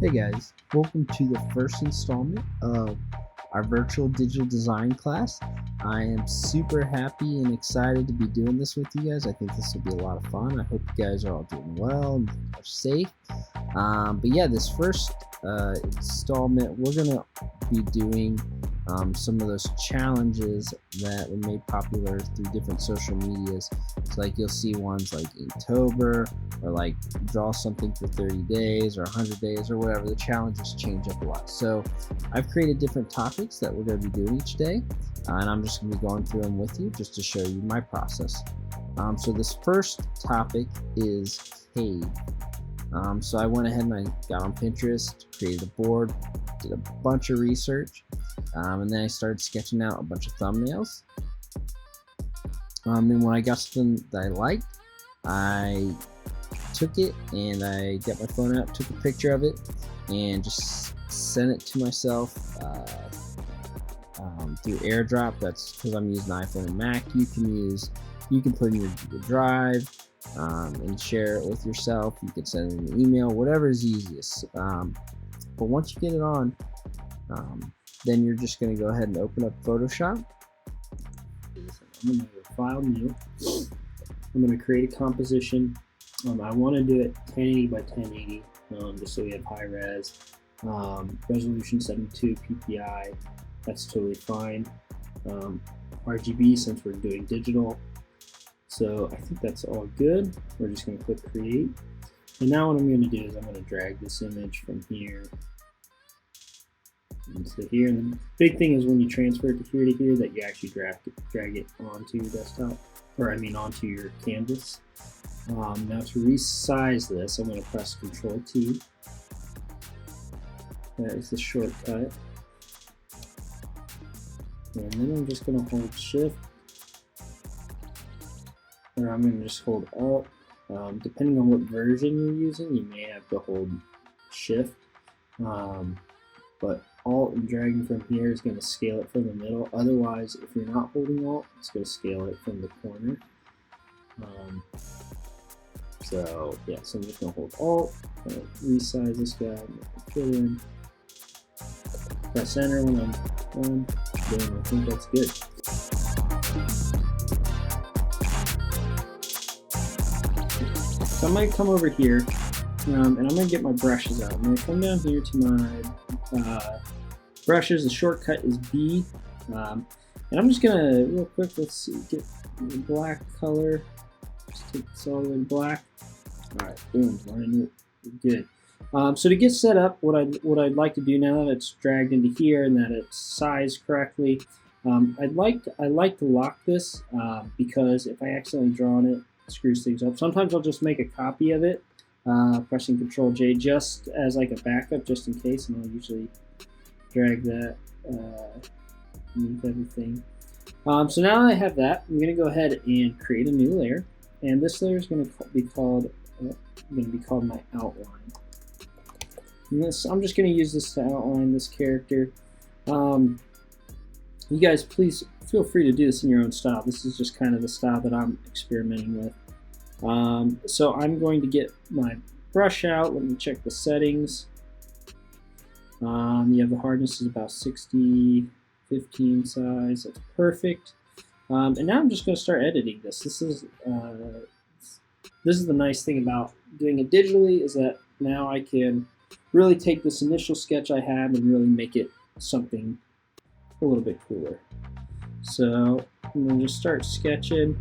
Hey guys, welcome to the first installment of our virtual digital design class. I am super happy and excited to be doing this with you guys. I think this will be a lot of fun. I hope you guys are all doing well and are safe. But yeah, this first installment, we're going to be doing some of those challenges that were made popular through different social medias. So like you'll see ones like Inktober, or like draw something for 30 days or 100 days or whatever. The challenges change up a lot. So I've created different topics that we're going to be doing each day, and I'm just going to be going through them with you just to show you my process. So this first topic is cave. So I went ahead and I got on Pinterest, created a board, did a bunch of research, and then I started sketching out a bunch of thumbnails. And when I got something that I liked, I took it and I got my phone out, took a picture of it, and just sent it to myself through AirDrop. That's because I'm using iPhone and Mac. You can put in your Google Drive and share it with yourself. You can send it in an email, whatever is easiest. But once you get it on, then you're just going to go ahead and open up Photoshop. I'm going to go File, New. I'm going to create a composition. I want to do it 1080 by 1080, just so we have high res. Resolution 72 ppi, that's totally fine. RGB, since we're doing digital. So I think that's all good. We're just going to click create. And now what I'm going to do is I'm going to drag this image from here into here. And the big thing is when you transfer it to here that you actually drag it onto your desktop, or I mean onto your canvas. Now to resize this, I'm going to press Control T. That is the shortcut. And then I'm just going to hold Shift, or I'm going to just hold Alt. Depending on what version you're using, you may have to hold Shift. But Alt and dragging from here is going to scale it from the middle. Otherwise, if you're not holding Alt, it's going to scale it from the corner. So yeah, so I'm just going to hold Alt, resize this guy, fill in, press Enter when I'm done. Boom, I think that's good. So I might come over here, and I'm going to get my brushes out. I'm going to come down here to my brushes. The shortcut is B, and I'm just going to, real quick, let's see, get the black color. Just take this all the way to black. All right, boom, we're good. So to get set up, what I'd like to do now that it's dragged into here and that it's sized correctly, I'd like to lock this because if I accidentally draw on it, it screws things up. Sometimes I'll just make a copy of it, pressing Control J just as like a backup, just in case, and I'll usually drag that underneath everything. So now I have that, I'm going to go ahead and create a new layer, and this layer is going to be called my outline. And this, I'm just going to use this to outline this character. You guys, please feel free to do this in your own style. This is just kind of the style that I'm experimenting with. So I'm going to get my brush out. Let me check the settings. You have the hardness is about 60, 15 size. That's perfect. And now I'm just going to start editing this. This is the nice thing about doing it digitally, is that now I can really take this initial sketch I have and really make it something a little bit cooler. So I'm going to just start sketching.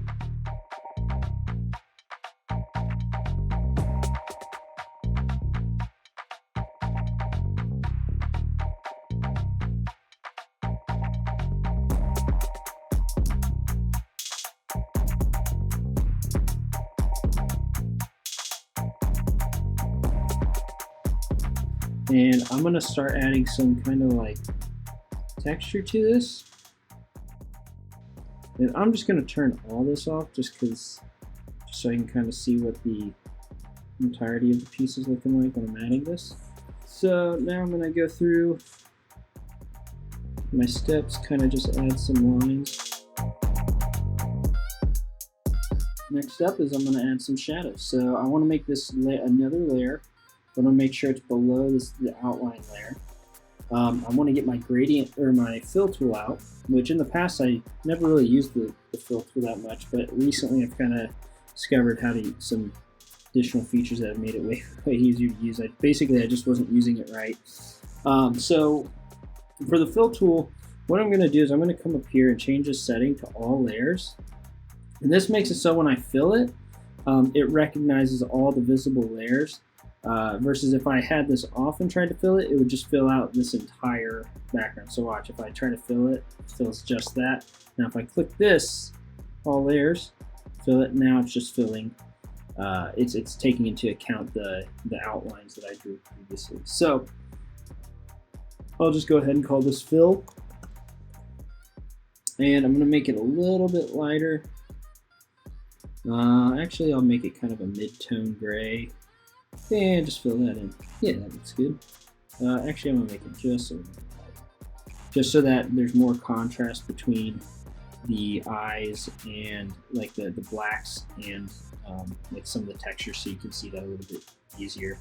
And I'm going to start adding some kind of like texture to this. And I'm just going to turn all this off just so I can kind of see what the entirety of the piece is looking like when I'm adding this. So now I'm going to go through my steps, kind of just add some lines. Next up is I'm going to add some shadows. So I want to make this another layer. I'm gonna make sure it's below the outline layer. I want to get my gradient or my fill tool out, which in the past I never really used the fill tool that much, but recently I've kind of discovered how to use some additional features that have made it way easier to use. Basically I just wasn't using it right. So for the fill tool, what I'm going to do is I'm going to come up here and change the setting to all layers, and this makes it so when I fill it, it recognizes all the visible layers. Versus if I had this off and tried to fill it, it would just fill out this entire background. So watch, if I try to fill it, it fills just that. Now if I click this, all layers, fill it, now it's just filling, it's taking into account the outlines that I drew previously. So I'll just go ahead and call this fill, and I'm going to make it a little bit lighter. Actually I'll make it kind of a mid-tone gray. And just fill that in. Yeah, that looks good. Actually, I'm gonna make it just so that there's more contrast between the eyes and like the blacks and like some of the texture, so you can see that a little bit easier.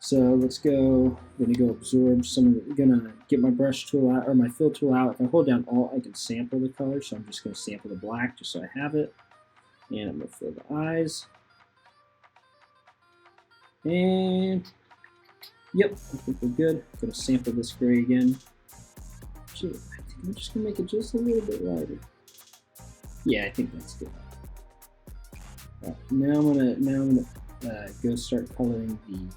So let's go. I'm gonna go absorb some of it. I'm gonna get my brush tool out or my fill tool out. If I hold down Alt, I can sample the color. So I'm just gonna sample the black just so I have it, and I'm gonna fill the eyes. And yep, I think we're good. I'm going to sample this gray again. Actually, I think I'm just going to make it just a little bit lighter. Yeah, I think that's good. Right, now I'm gonna go start coloring the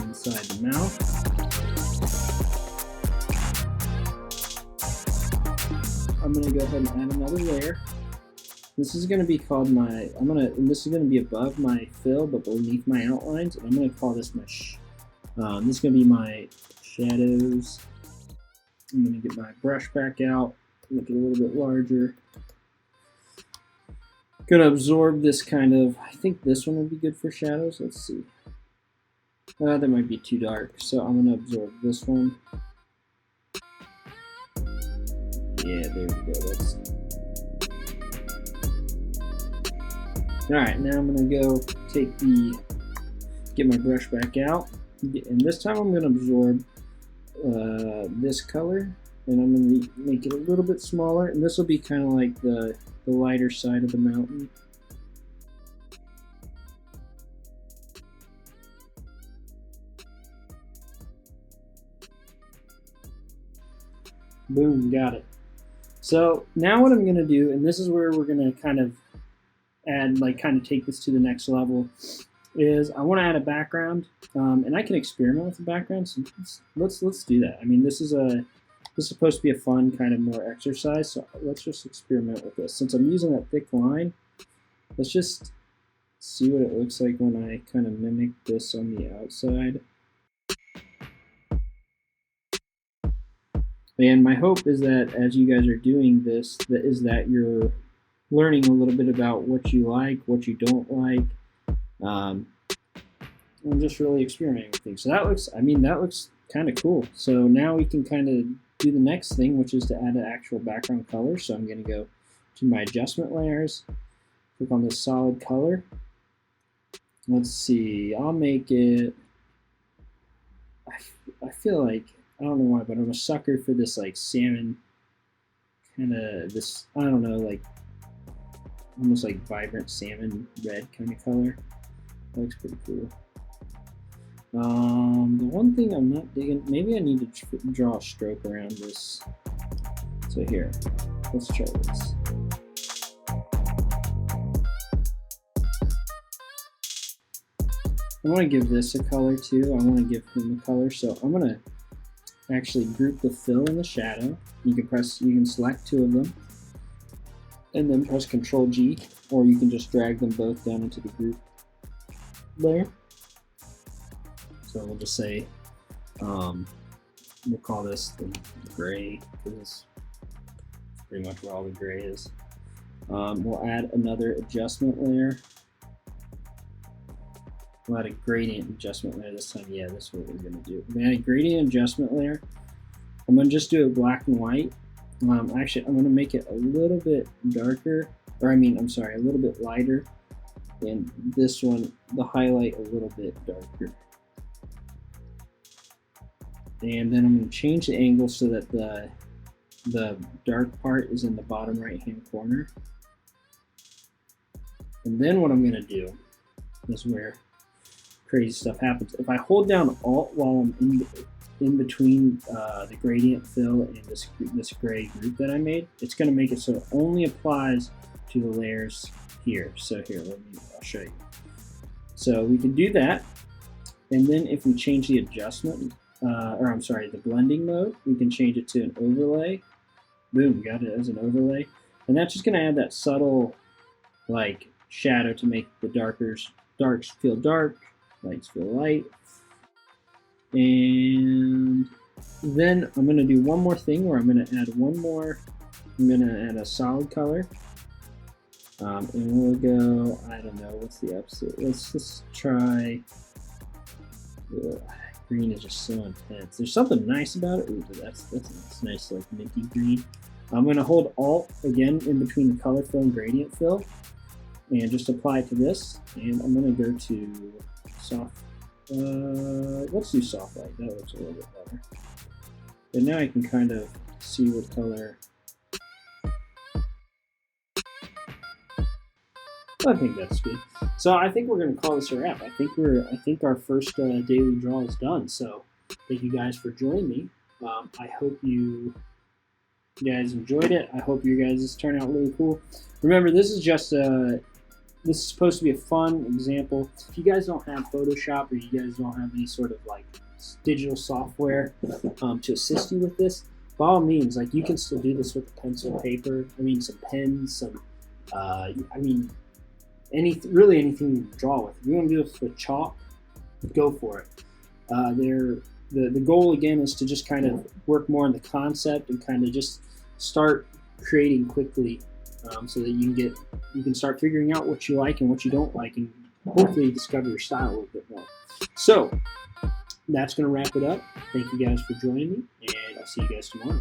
inside the mouth. I'm going to go ahead and add another layer. This is going to be called this is going to be above my fill but beneath my outlines, and I'm going to call this my this is going to be my shadows. I'm going to get my brush back out, make it a little bit larger. Going to absorb this kind of, I think this one would be good for shadows. Let's see. That might be too dark, so I'm going to absorb this one. Yeah, there we go. Alright, now I'm going to go get my brush back out, and this time I'm going to absorb this color, and I'm going to make it a little bit smaller, and this will be kind of like the lighter side of the mountain. Boom, got it. So now what I'm going to do, and this is where we're going to kind of take this to the next level, is I want to add a background, and I can experiment with the background. So let's do that. I mean, this is supposed to be a fun kind of more exercise, so let's just experiment with this. Since I'm using that thick line, let's just see what it looks like when I kind of mimic this on the outside. And my hope is that as you guys are doing this, that you're learning a little bit about what you like, what you don't like, and just really experimenting with things. So that looks kind of cool. So now we can kind of do the next thing, which is to add an actual background color. So I'm going to go to my adjustment layers, click on this solid color. Let's see, I'll make it, I feel like, I don't know why, but I'm a sucker for this like salmon kind of, this, I don't know, like almost like vibrant salmon red kind of color. That looks pretty cool. The one thing I'm not digging, maybe I need to draw a stroke around this. So here, let's try this. I want to give this a color too. I want to give him a color, so I'm going to actually group the fill and the shadow. You can select two of them and then press Ctrl G, or you can just drag them both down into the group layer. So we'll just say, we'll call this the gray, because it's pretty much where all the gray is. We'll add another adjustment layer. We'll add a gradient adjustment layer this time. Yeah, that's what we're going to do. I'm going to add a gradient adjustment layer. I'm going to just do it black and white. Actually, I'm going to make it a little bit darker, or I'm sorry, a little bit lighter. And this one, the highlight a little bit darker. And then I'm going to change the angle so that the dark part is in the bottom right hand corner. And then what I'm going to do is where crazy stuff happens. If I hold down Alt while I'm in between the gradient fill and this gray group that I made, it's going to make it so it only applies to the layers here. So here, I'll show you. So we can do that, and then if we change the adjustment, the blending mode, we can change it to an overlay. Boom, got it as an overlay, and that's just going to add that subtle, like, shadow to make the darks feel dark, lights feel light. And then I'm going to do one more thing where I'm going to add I'm going to add a solid color. And we'll go, I don't know, what's the opposite? Let's just try, green is just so intense. There's something nice about it. Ooh, that's nice, like minty green. I'm going to hold Alt again in between the color fill and gradient fill and just apply it to this. And I'm going to go to soft, let's do soft light. That looks a little bit better. But now I can kind of see what color. I think that's good. So I think we're going to call this a wrap. I think our first daily draw is done. So thank you guys for joining me. I hope you guys enjoyed it. I hope you guys turn out really cool. Remember, this is just this is supposed to be a fun example. If you guys don't have Photoshop or you guys don't have any sort of like digital software to assist you with this, by all means, like, you can still do this with a pencil, paper. I mean, some pens, some really anything you can draw with. If you want to do this with chalk, go for it. The goal again is to just kind of work more on the concept and kind of just start creating quickly, so that you can start figuring out what you like and what you don't like, and hopefully discover your style a little bit more. So that's going to wrap it up. Thank you guys for joining me, and I'll see you guys tomorrow.